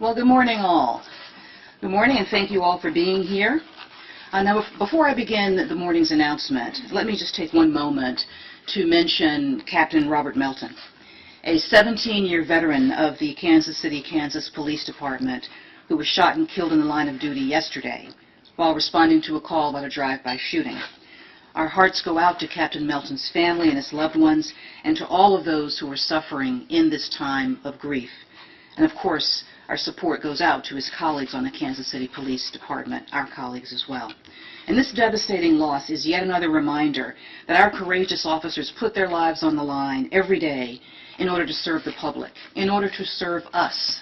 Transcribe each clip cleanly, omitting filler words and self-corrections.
Well, good morning, all. Good morning, and thank you all for being here. Now, before I begin the morning's announcement, let me just take one moment to mention Captain Robert Melton, a 17-year veteran of the Kansas City, Kansas Police Department, who was shot and killed in the line of duty yesterday while responding to a call about a drive-by shooting. Our hearts go out to Captain Melton's family and his loved ones, and to all of those who are suffering in this time of grief. And of course, our support goes out to his colleagues on the Kansas City Police Department, our colleagues as well. And this devastating loss is yet another reminder that our courageous officers put their lives on the line every day in order to serve the public, in order to serve us,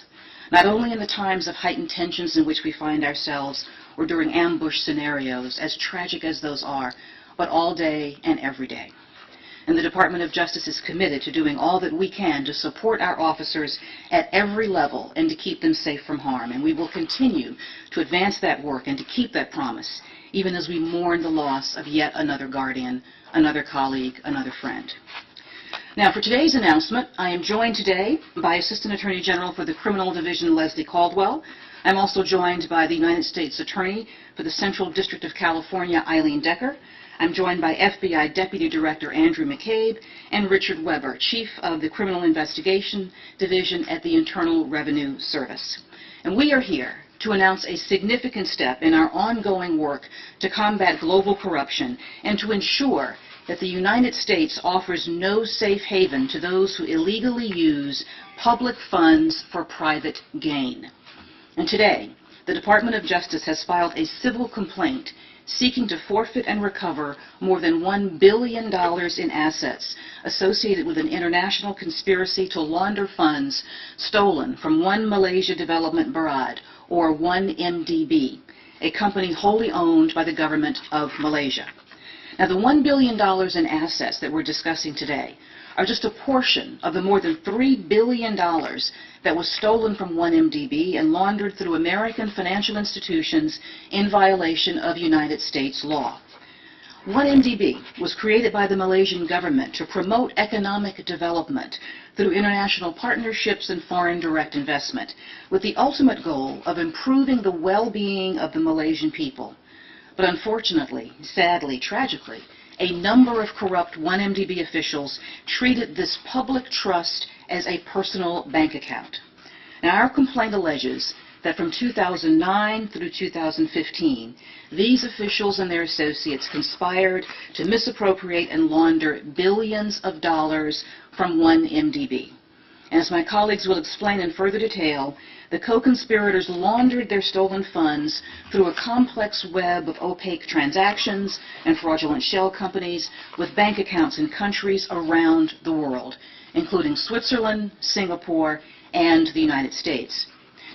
not only in the times of heightened tensions in which we find ourselves or during ambush scenarios, as tragic as those are, but all day and every day. And the Department of Justice is committed to doing all that we can to support our officers at every level and to keep them safe from harm. And we will continue to advance that work and to keep that promise, even as we mourn the loss of yet another guardian, another colleague, another friend. Now, for today's announcement, I am joined today by Assistant Attorney General for the Criminal Division, Leslie Caldwell. I'm also joined by the United States Attorney for the Central District of California, Eileen. I'm joined by FBI Deputy Director Andrew McCabe and Richard Weber, Chief of the Criminal Investigation Division at the Internal Revenue Service. And we are here to announce a significant step in our ongoing work to combat global corruption and to ensure that the United States offers no safe haven to those who illegally use public funds for private gain. And today, the Department of Justice has filed a civil complaint seeking to forfeit and recover more than $1 billion in assets associated with an international conspiracy to launder funds stolen from One Malaysia Development Berhad, or 1MDB, a company wholly owned by the government of Malaysia. Now, the $1 billion in assets that we're discussing today are just a portion of the more than $3 billion that was stolen from 1MDB and laundered through American financial institutions in violation of United States law. 1MDB was created by the Malaysian government to promote economic development through international partnerships and foreign direct investment, with the ultimate goal of improving the well-being of the Malaysian people. But unfortunately, sadly, tragically, a number of corrupt 1MDB officials treated this public trust as a personal bank account. Now, our complaint alleges that from 2009 through 2015, these officials and their associates conspired to misappropriate and launder billions of dollars from 1MDB. And as my colleagues will explain in further detail, the co-conspirators laundered their stolen funds through a complex web of opaque transactions and fraudulent shell companies with bank accounts in countries around the world, including Switzerland, Singapore, and the United States.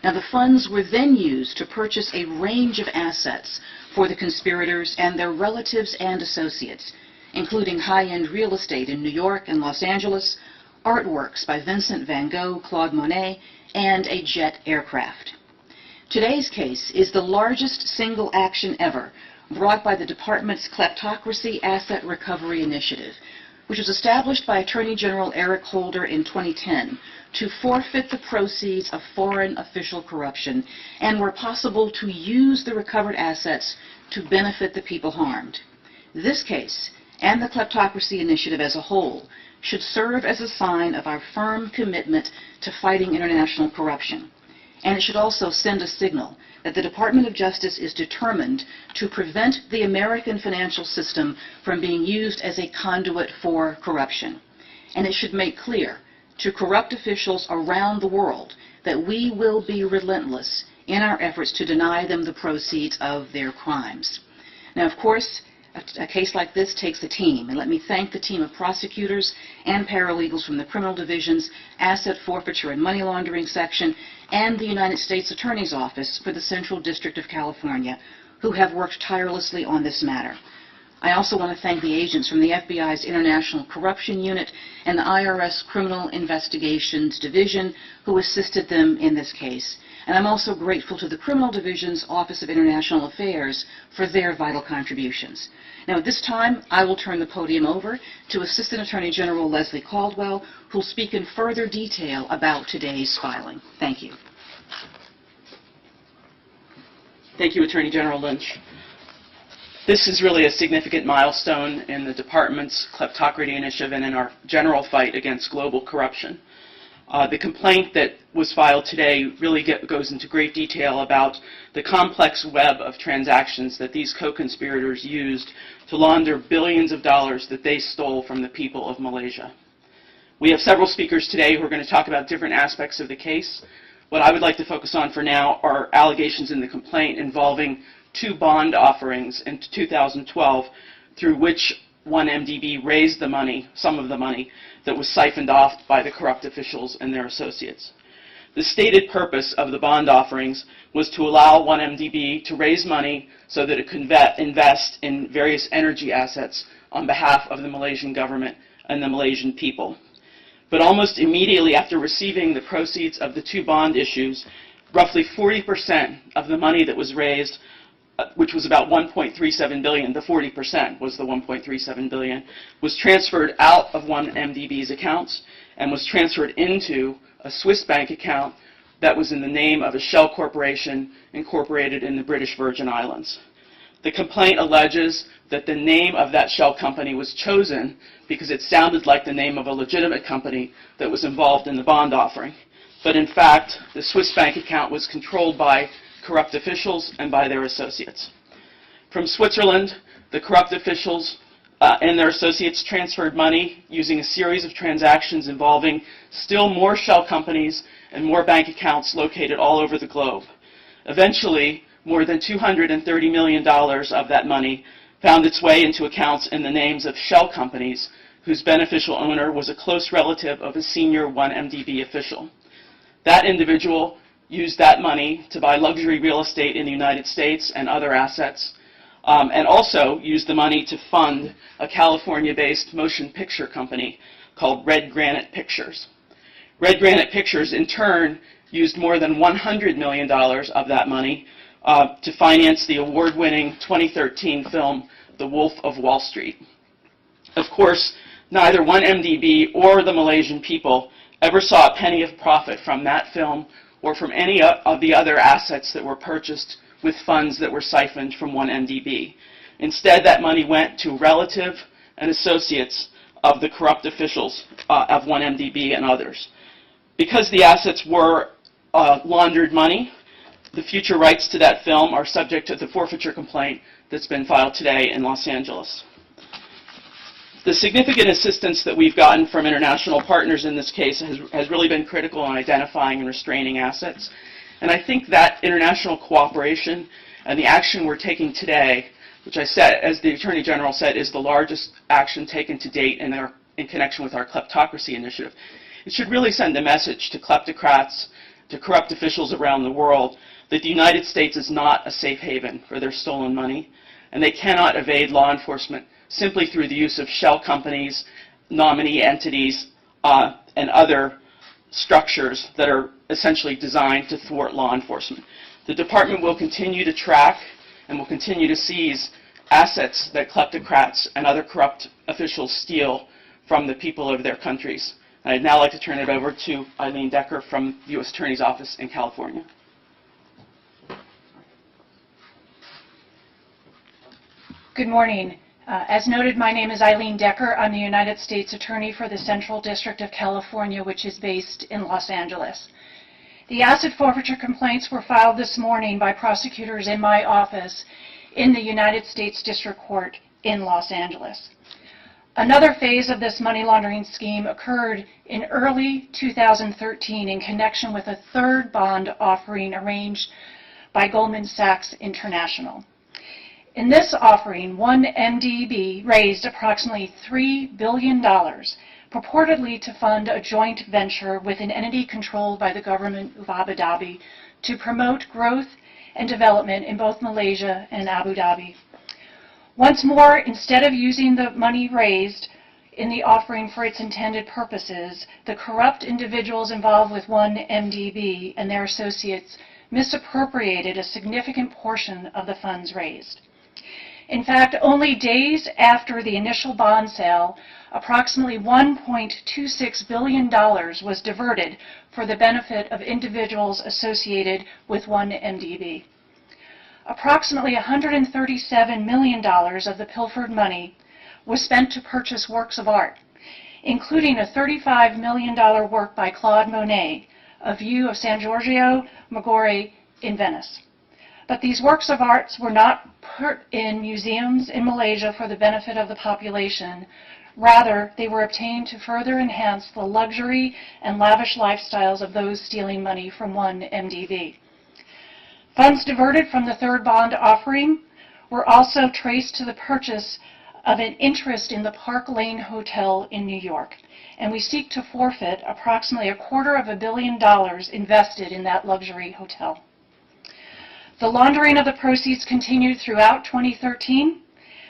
Now, the funds were then used to purchase a range of assets for the conspirators and their relatives and associates, including high-end real estate in New York and Los Angeles, artworks by Vincent van Gogh, Claude Monet, and a jet aircraft. Today's case is the largest single action ever brought by the Department's Kleptocracy Asset Recovery Initiative, which was established by Attorney General Eric Holder in 2010 to forfeit the proceeds of foreign official corruption and, where possible, to use the recovered assets to benefit the people harmed. This case, and the Kleptocracy Initiative as a whole, should serve as a sign of our firm commitment to fighting international corruption. And it should also send a signal that the Department of Justice is determined to prevent the American financial system from being used as a conduit for corruption. And it should make clear to corrupt officials around the world that we will be relentless in our efforts to deny them the proceeds of their crimes. Now, of course, a case like this takes a team, and let me thank the team of prosecutors and paralegals from the Criminal Division's Asset Forfeiture and Money Laundering Section and the United States Attorney's Office for the Central District of California, who have worked tirelessly on this matter. I also want to thank the agents from the FBI's International Corruption Unit and the IRS Criminal Investigations Division who assisted them in this case. And I'm also grateful to the Criminal Division's Office of International Affairs for their vital contributions. Now, at this time, I will turn the podium over to Assistant Attorney General Leslie Caldwell, who will speak in further detail about today's filing. Thank you. Thank you, Attorney General Lynch. This is really a significant milestone in the Department's Kleptocracy Initiative and in our general fight against global corruption. The complaint that was filed today really goes into great detail about the complex web of transactions that these co-conspirators used to launder billions of dollars that they stole from the people of Malaysia. We have several speakers today who are going to talk about different aspects of the case. What I would like to focus on for now are allegations in the complaint involving 2 bond offerings in 2012 through which 1MDB raised the money, some of the money, that was siphoned off by the corrupt officials and their associates. The stated purpose of the bond offerings was to allow 1MDB to raise money so that it could invest in various energy assets on behalf of the Malaysian government and the Malaysian people. But almost immediately after receiving the proceeds of the 2 bond issues, roughly 40% of the money that was raised, which was about 1.37 billion, the 40% was the 1.37 billion, was transferred out of 1MDB's accounts and was transferred into a Swiss bank account that was in the name of a shell corporation incorporated in the British Virgin Islands. The complaint alleges that the name of that shell company was chosen because it sounded like the name of a legitimate company that was involved in the bond offering. But in fact, the Swiss bank account was controlled by corrupt officials and by their associates. From Switzerland, the corrupt officials and their associates transferred money using a series of transactions involving still more shell companies and more bank accounts located all over the globe. Eventually, more than $230 million of that money found its way into accounts in the names of shell companies whose beneficial owner was a close relative of a senior 1MDB official. That individual used that money to buy luxury real estate in the United States and other assets, and also used the money to fund a California-based motion picture company called Red Granite Pictures. Red Granite Pictures, in turn, used more than $100 million of that money to finance the award-winning 2013 film, The Wolf of Wall Street. Of course, neither 1MDB or the Malaysian people ever saw a penny of profit from that film or from any of the other assets that were purchased with funds that were siphoned from 1MDB. Instead, that money went to relative and associates of the corrupt officials of 1MDB and others. Because the assets were laundered money, the future rights to that film are subject to the forfeiture complaint that's been filed today in Los Angeles. The significant assistance that we've gotten from international partners in this case has really been critical in identifying and restraining assets. And I think that international cooperation and the action we're taking today, which I said, as the Attorney General said, is the largest action taken to date in connection with our Kleptocracy Initiative. It should really send a message to kleptocrats, to corrupt officials around the world, that the United States is not a safe haven for their stolen money, and they cannot evade law enforcement simply through the use of shell companies, nominee entities, and other structures that are essentially designed to thwart law enforcement. The Department will continue to track and will continue to seize assets that kleptocrats and other corrupt officials steal from the people of their countries. And I'd now like to turn it over to Eileen Decker from the U.S. Attorney's Office in California. Good morning. As noted, my name is Eileen Decker. I'm the United States Attorney for the Central District of California, which is based in Los Angeles. The asset forfeiture complaints were filed this morning by prosecutors in my office in the United States District Court in Los Angeles. Another phase of this money laundering scheme occurred in early 2013 in connection with a third bond offering arranged by Goldman Sachs International. In this offering, 1MDB raised approximately $3 billion, purportedly to fund a joint venture with an entity controlled by the government of Abu Dhabi to promote growth and development in both Malaysia and Abu Dhabi. Once more, instead of using the money raised in the offering for its intended purposes, the corrupt individuals involved with 1MDB and their associates misappropriated a significant portion of the funds raised. In fact, only days after the initial bond sale, approximately $1.26 billion was diverted for the benefit of individuals associated with 1MDB. approximately $137 million of the pilfered money was spent to purchase works of art, including a $35 million work by Claude Monet, A View of San Giorgio Maggiore in Venice. But these works of art were not put in museums in Malaysia for the benefit of the population. Rather, they were obtained to further enhance the luxury and lavish lifestyles of those stealing money from one MDB. Funds diverted from the third bond offering were also traced to the purchase of an interest in the Park Lane Hotel in New York, and we seek to forfeit approximately $250 million invested in that luxury hotel. The laundering of the proceeds continued throughout 2013,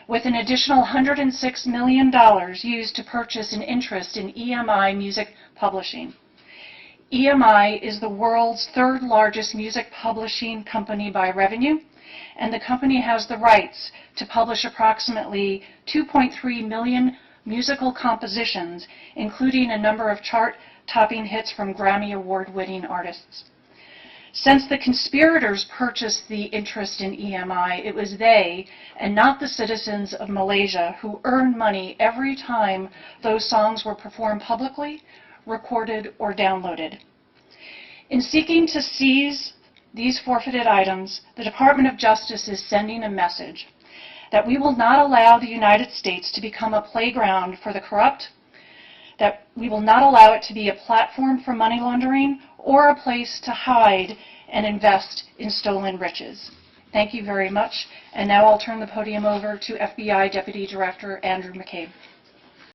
with an additional $106 million used to purchase an interest in EMI Music Publishing. EMI is the world's third largest music publishing company by revenue, and the company has the rights to publish approximately 2.3 million musical compositions, including a number of chart-topping hits from Grammy Award-winning artists. Since the conspirators purchased the interest in EMI, it was they, and not the citizens of Malaysia, who earned money every time those songs were performed publicly, recorded, or downloaded. In seeking to seize these forfeited items, the Department of Justice is sending a message that we will not allow the United States to become a playground for the corrupt, that we will not allow it to be a platform for money laundering or a place to hide and invest in stolen riches. Thank you very much. And now I'll turn the podium over to FBI Deputy Director Andrew McCabe.